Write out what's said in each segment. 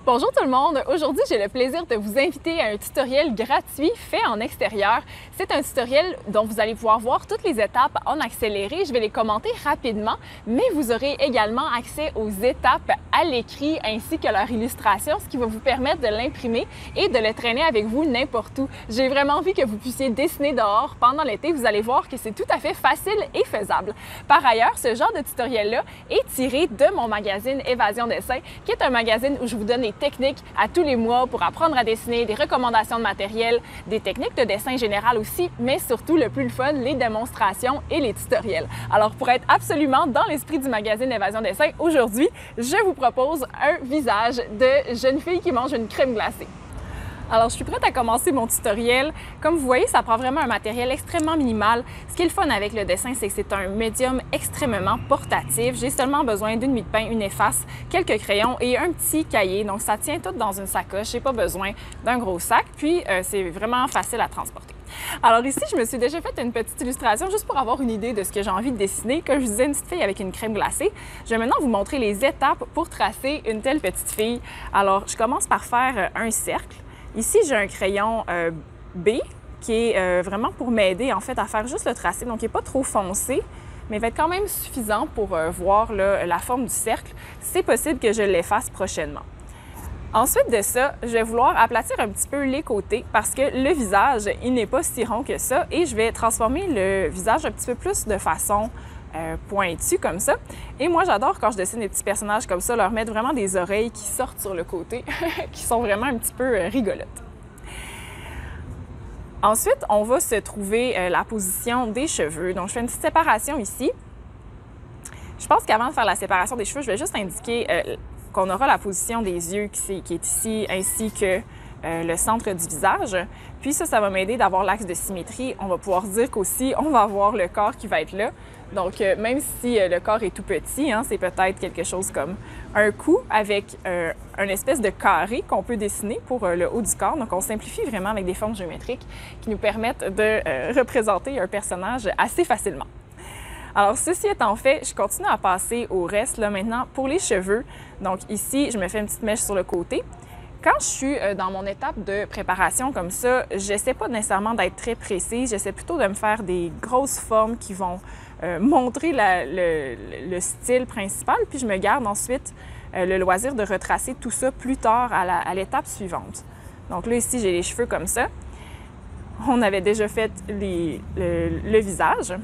Bonjour tout le monde! Aujourd'hui, j'ai le plaisir de vous inviter à un tutoriel gratuit fait en extérieur. C'est un tutoriel dont vous allez pouvoir voir toutes les étapes en accéléré. Je vais les commenter rapidement, mais vous aurez également accès aux étapes à l'écrit ainsi que leur illustration, ce qui va vous permettre de l'imprimer et de le traîner avec vous n'importe où. J'ai vraiment envie que vous puissiez dessiner dehors pendant l'été. Vous allez voir que c'est tout à fait facile et faisable. Par ailleurs, ce genre de tutoriel-là est tiré de mon magazine Évasion Dessin, qui est un magazine où je vous donne des techniques à tous les mois pour apprendre à dessiner, des recommandations de matériel, des techniques de dessin général aussi, mais surtout le plus fun, les démonstrations et les tutoriels. Alors pour être absolument dans l'esprit du magazine Évasion Dessin, aujourd'hui, je vous propose un visage de jeune fille qui mange une crème glacée. Alors, je suis prête à commencer mon tutoriel. Comme vous voyez, ça prend vraiment un matériel extrêmement minimal. Ce qui est le fun avec le dessin, c'est que c'est un médium extrêmement portatif. J'ai seulement besoin d'une mie de pain, une efface, quelques crayons et un petit cahier. Donc, ça tient tout dans une sacoche. J'ai pas besoin d'un gros sac. Puis, c'est vraiment facile à transporter. Alors ici, je me suis déjà fait une petite illustration juste pour avoir une idée de ce que j'ai envie de dessiner. Comme je vous disais, une petite fille avec une crème glacée. Je vais maintenant vous montrer les étapes pour tracer une telle petite fille. Alors, je commence par faire un cercle. Ici, j'ai un crayon B qui est vraiment pour m'aider en fait à faire juste le tracé. Donc, il n'est pas trop foncé, mais il va être quand même suffisant pour voir là, la forme du cercle. C'est possible que je l'efface prochainement. Ensuite de ça, je vais vouloir aplatir un petit peu les côtés parce que le visage, il n'est pas si rond que ça et je vais transformer le visage un petit peu plus de façon pointue comme ça. Et moi, j'adore quand je dessine des petits personnages comme ça, leur mettre vraiment des oreilles qui sortent sur le côté, qui sont vraiment un petit peu rigolotes. Ensuite, on va se trouver la position des cheveux. Donc, je fais une petite séparation ici. Je pense qu'avant de faire la séparation des cheveux, je vais juste indiquer qu'on aura la position des yeux qui est ici, ainsi que le centre du visage. Puis ça va m'aider d'avoir l'axe de symétrie. On va pouvoir dire qu'aussi, on va avoir le corps qui va être là. Donc, même si le corps est tout petit, hein, c'est peut-être quelque chose comme un cou avec un espèce de carré qu'on peut dessiner pour le haut du corps. Donc, on simplifie vraiment avec des formes géométriques qui nous permettent de représenter un personnage assez facilement. Alors, ceci étant fait, je continue à passer au reste là maintenant pour les cheveux. Donc ici, je me fais une petite mèche sur le côté. Quand je suis dans mon étape de préparation comme ça, j'essaie pas nécessairement d'être très précise. J'essaie plutôt de me faire des grosses formes qui vont montrer le style principal. Puis je me garde ensuite le loisir de retracer tout ça plus tard à l'étape suivante. Donc là, ici, j'ai les cheveux comme ça. On avait déjà fait le visage.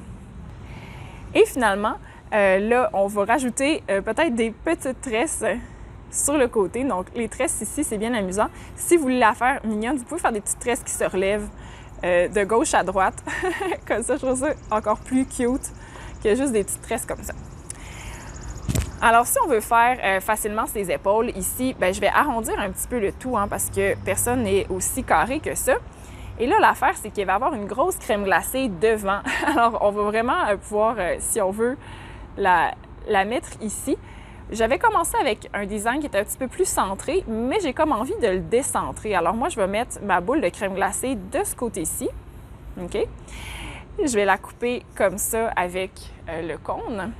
Et finalement, là, on va rajouter peut-être des petites tresses sur le côté. Donc, les tresses ici, c'est bien amusant. Si vous voulez la faire mignonne, vous pouvez faire des petites tresses qui se relèvent de gauche à droite. Comme ça, je trouve ça encore plus cute que juste des petites tresses comme ça. Alors, si on veut faire facilement ses épaules, ici, bien, je vais arrondir un petit peu le tout, hein, parce que personne n'est aussi carré que ça. Et là, l'affaire, c'est qu'il va y avoir une grosse crème glacée devant. Alors, on va vraiment pouvoir, si on veut, la mettre ici. J'avais commencé avec un design qui était un petit peu plus centré, mais j'ai comme envie de le décentrer. Alors moi, je vais mettre ma boule de crème glacée de ce côté-ci. OK? Je vais la couper comme ça avec le cône.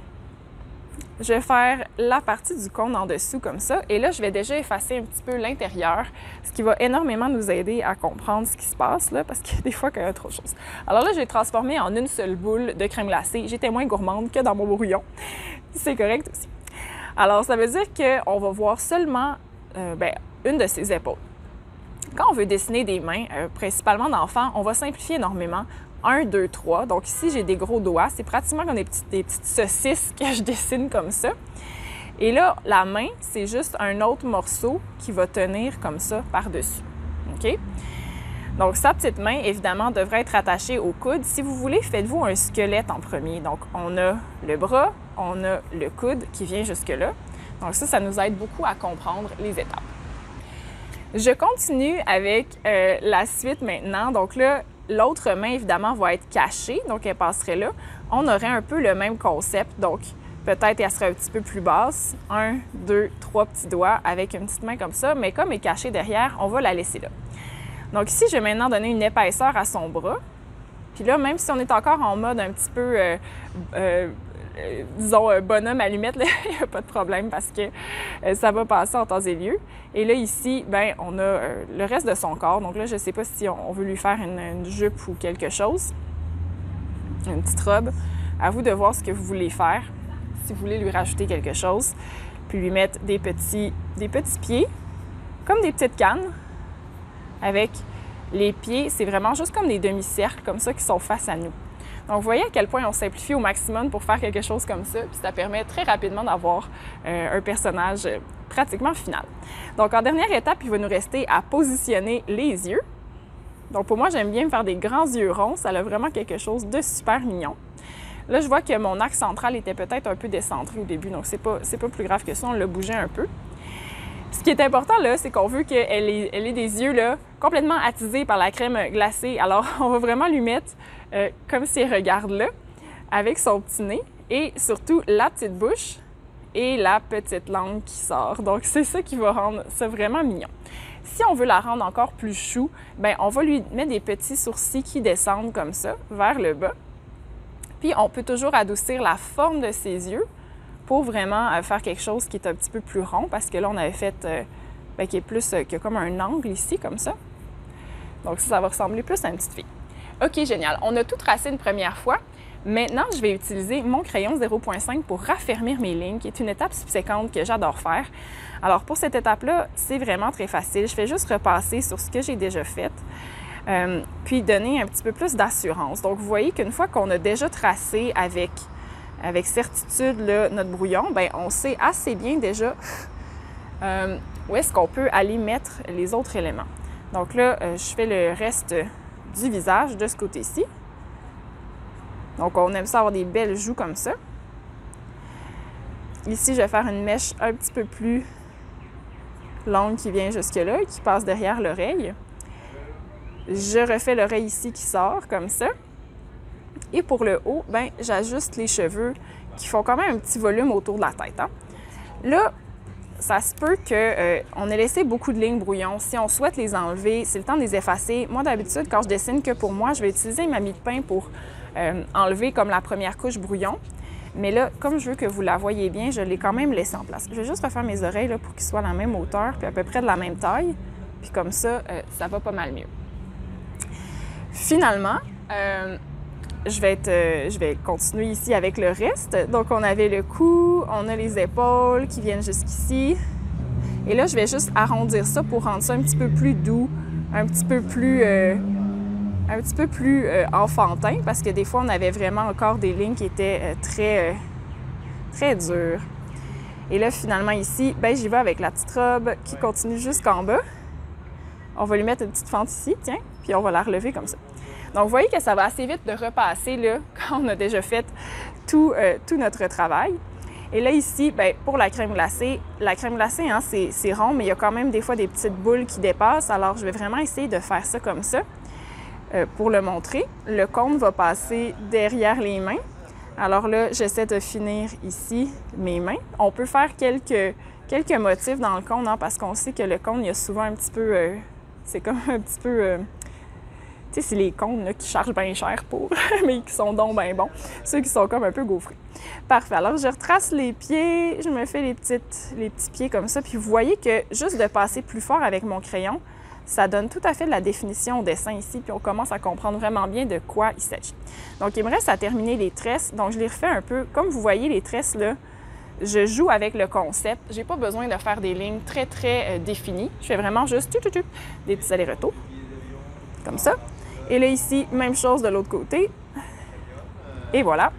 Je vais faire la partie du cône en dessous comme ça. Et là, je vais déjà effacer un petit peu l'intérieur, ce qui va énormément nous aider à comprendre ce qui se passe là, parce que des fois, il y a trop de choses. Alors là, je vais transformer en une seule boule de crème glacée. J'étais moins gourmande que dans mon brouillon. C'est correct aussi. Alors, ça veut dire qu'on va voir seulement une de ses épaules. Quand on veut dessiner des mains, principalement d'enfants, on va simplifier énormément. 1, 2, 3. Donc ici, j'ai des gros doigts. C'est pratiquement comme des petites saucisses que je dessine comme ça. Et là, la main, c'est juste un autre morceau qui va tenir comme ça par-dessus. OK? Donc, sa petite main, évidemment, devrait être attachée au coude. Si vous voulez, faites-vous un squelette en premier. Donc, on a le bras, on a le coude qui vient jusque-là. Donc ça nous aide beaucoup à comprendre les étapes. Je continue avec la suite maintenant. Donc là, l'autre main, évidemment, va être cachée, donc elle passerait là. On aurait un peu le même concept, donc peut-être elle serait un petit peu plus basse. 1, 2, 3 petits doigts avec une petite main comme ça, mais comme elle est cachée derrière, on va la laisser là. Donc ici, je vais maintenant donner une épaisseur à son bras. Puis là, même si on est encore en mode un petit peu disons, bonhomme allumette, il n'y a pas de problème parce que ça va passer en temps et lieu. Et là, ici, ben on a le reste de son corps. Donc là, je ne sais pas si on veut lui faire une jupe ou quelque chose, une petite robe. À vous de voir ce que vous voulez faire, si vous voulez lui rajouter quelque chose, puis lui mettre des petits pieds, comme des petites cannes, avec les pieds, c'est vraiment juste comme des demi-cercles, comme ça, qui sont face à nous. Donc, vous voyez à quel point on simplifie au maximum pour faire quelque chose comme ça, puis ça permet très rapidement d'avoir un personnage pratiquement final. Donc, en dernière étape, il va nous rester à positionner les yeux. Donc, pour moi, j'aime bien me faire des grands yeux ronds. Ça a vraiment quelque chose de super mignon. Là, je vois que mon axe central était peut-être un peu décentré au début, donc c'est pas plus grave que ça, on l'a bougé un peu. Ce qui est important, là, c'est qu'on veut qu'elle ait des yeux là, complètement attisés par la crème glacée. Alors, on va vraiment lui mettre comme si elle regarde là, avec son petit nez, et surtout la petite bouche et la petite langue qui sort. Donc, c'est ça qui va rendre ça vraiment mignon. Si on veut la rendre encore plus chou, bien, on va lui mettre des petits sourcils qui descendent comme ça, vers le bas. Puis, on peut toujours adoucir la forme de ses yeux pour vraiment faire quelque chose qui est un petit peu plus rond, parce que là, on avait fait qui est plus, qui a comme un angle ici, comme ça. Donc, ça va ressembler plus à une petite fille. OK, génial. On a tout tracé une première fois. Maintenant, je vais utiliser mon crayon 0.5 pour raffermir mes lignes, qui est une étape subséquente que j'adore faire. Alors, pour cette étape-là, c'est vraiment très facile. Je fais juste repasser sur ce que j'ai déjà fait, puis donner un petit peu plus d'assurance. Donc, vous voyez qu'une fois qu'on a déjà tracé avec certitude là, notre brouillon, bien, on sait assez bien déjà où est-ce qu'on peut aller mettre les autres éléments. Donc là, je fais le reste du visage de ce côté-ci. Donc, on aime ça avoir des belles joues comme ça. Ici, je vais faire une mèche un petit peu plus longue qui vient jusque-là, qui passe derrière l'oreille. Je refais l'oreille ici qui sort comme ça. Et pour le haut, bien, j'ajuste les cheveux qui font quand même un petit volume autour de la tête. Hein? Là, ça se peut qu'on ait laissé beaucoup de lignes brouillon. Si on souhaite les enlever, c'est le temps de les effacer. Moi, d'habitude, quand je dessine que pour moi, je vais utiliser ma mie de pain pour enlever comme la première couche brouillon. Mais là, comme je veux que vous la voyez bien, je l'ai quand même laissé en place. Je vais juste refaire mes oreilles là, pour qu'ils soient à la même hauteur, puis à peu près de la même taille. Puis comme ça, ça va pas mal mieux. Finalement, je vais continuer ici avec le reste. Donc, on avait le cou, on a les épaules qui viennent jusqu'ici. Et là, je vais juste arrondir ça pour rendre ça un petit peu plus doux, un petit peu plus enfantin, parce que des fois, on avait vraiment encore des lignes qui étaient très dures. Et là, finalement, ici, ben, j'y vais avec la petite robe qui continue jusqu'en bas. On va lui mettre une petite fente ici, tiens, puis on va la relever comme ça. Donc, vous voyez que ça va assez vite de repasser là, quand on a déjà fait tout notre travail. Et là, ici, bien, pour la crème glacée, hein, c'est rond, mais il y a quand même des fois des petites boules qui dépassent. Alors, je vais vraiment essayer de faire ça comme ça pour le montrer. Le cône va passer derrière les mains. Alors là, j'essaie de finir ici mes mains. On peut faire quelques motifs dans le cône, hein, parce qu'on sait que le cône, il y a souvent un petit peu... c'est comme un petit peu... tu sais, c'est les cônes là, qui chargent bien cher pour, mais qui sont donc bien bons. Ceux qui sont comme un peu gaufrés. Parfait. Alors, je retrace les pieds, je me fais les petits pieds comme ça. Puis vous voyez que juste de passer plus fort avec mon crayon, ça donne tout à fait de la définition au dessin ici. Puis on commence à comprendre vraiment bien de quoi il s'agit. Donc, il me reste à terminer les tresses. Donc, je les refais un peu. Comme vous voyez, les tresses, là, je joue avec le concept. J'ai pas besoin de faire des lignes très, très définies. Je fais vraiment juste des petits allers-retours. Comme ça. Et là, ici, même chose de l'autre côté. Et voilà.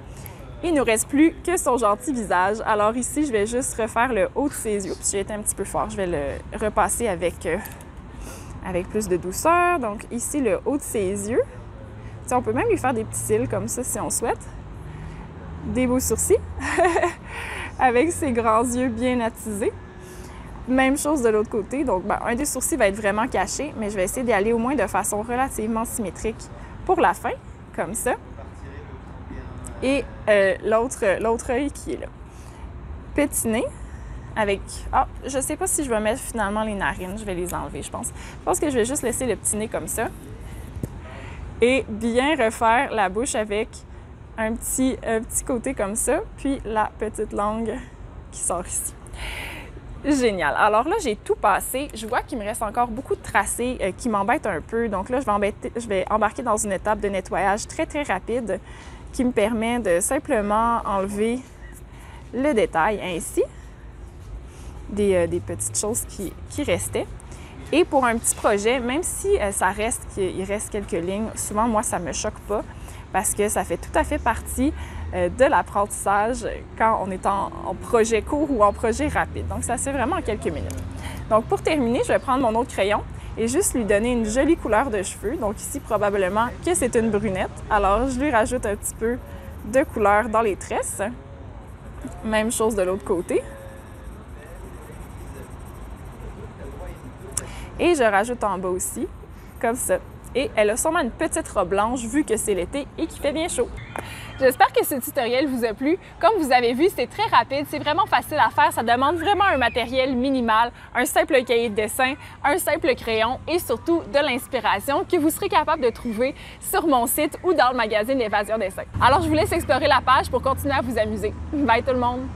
Il ne nous reste plus que son gentil visage. Alors ici, je vais juste refaire le haut de ses yeux. Puis j'ai été un petit peu fort. Je vais le repasser avec plus de douceur. Donc ici, le haut de ses yeux. T'sais, on peut même lui faire des petits cils comme ça si on souhaite. Des beaux sourcils. Avec ses grands yeux bien attisés. Même chose de l'autre côté. Donc, ben, un des sourcils va être vraiment caché, mais je vais essayer d'y aller au moins de façon relativement symétrique pour la fin, comme ça. Et l'autre œil qui est là. Petit nez avec... Ah, je sais pas si je vais mettre finalement les narines. Je vais les enlever, je pense. Je pense que je vais juste laisser le petit nez comme ça. Et bien refaire la bouche avec un petit côté comme ça, puis la petite langue qui sort ici. Génial. Alors là, j'ai tout passé. Je vois qu'il me reste encore beaucoup de tracés qui m'embêtent un peu. Donc là, je vais embarquer dans une étape de nettoyage très, très rapide qui me permet de simplement enlever le détail ainsi, des petites choses qui restaient. Et pour un petit projet, même si il reste quelques lignes, souvent, moi, ça ne me choque pas parce que ça fait tout à fait partie de l'apprentissage quand on est en projet court ou en projet rapide. Donc, ça se fait vraiment en quelques minutes. Donc, pour terminer, je vais prendre mon autre crayon et juste lui donner une jolie couleur de cheveux. Donc, ici, probablement que c'est une brunette. Alors, je lui rajoute un petit peu de couleur dans les tresses. Même chose de l'autre côté. Et je rajoute en bas aussi, comme ça. Et elle a sûrement une petite robe blanche vu que c'est l'été et qu'il fait bien chaud. J'espère que ce tutoriel vous a plu. Comme vous avez vu, c'est très rapide, c'est vraiment facile à faire. Ça demande vraiment un matériel minimal, un simple cahier de dessin, un simple crayon et surtout de l'inspiration que vous serez capable de trouver sur mon site ou dans le magazine Évasion Dessin. Alors, je vous laisse explorer la page pour continuer à vous amuser. Bye tout le monde!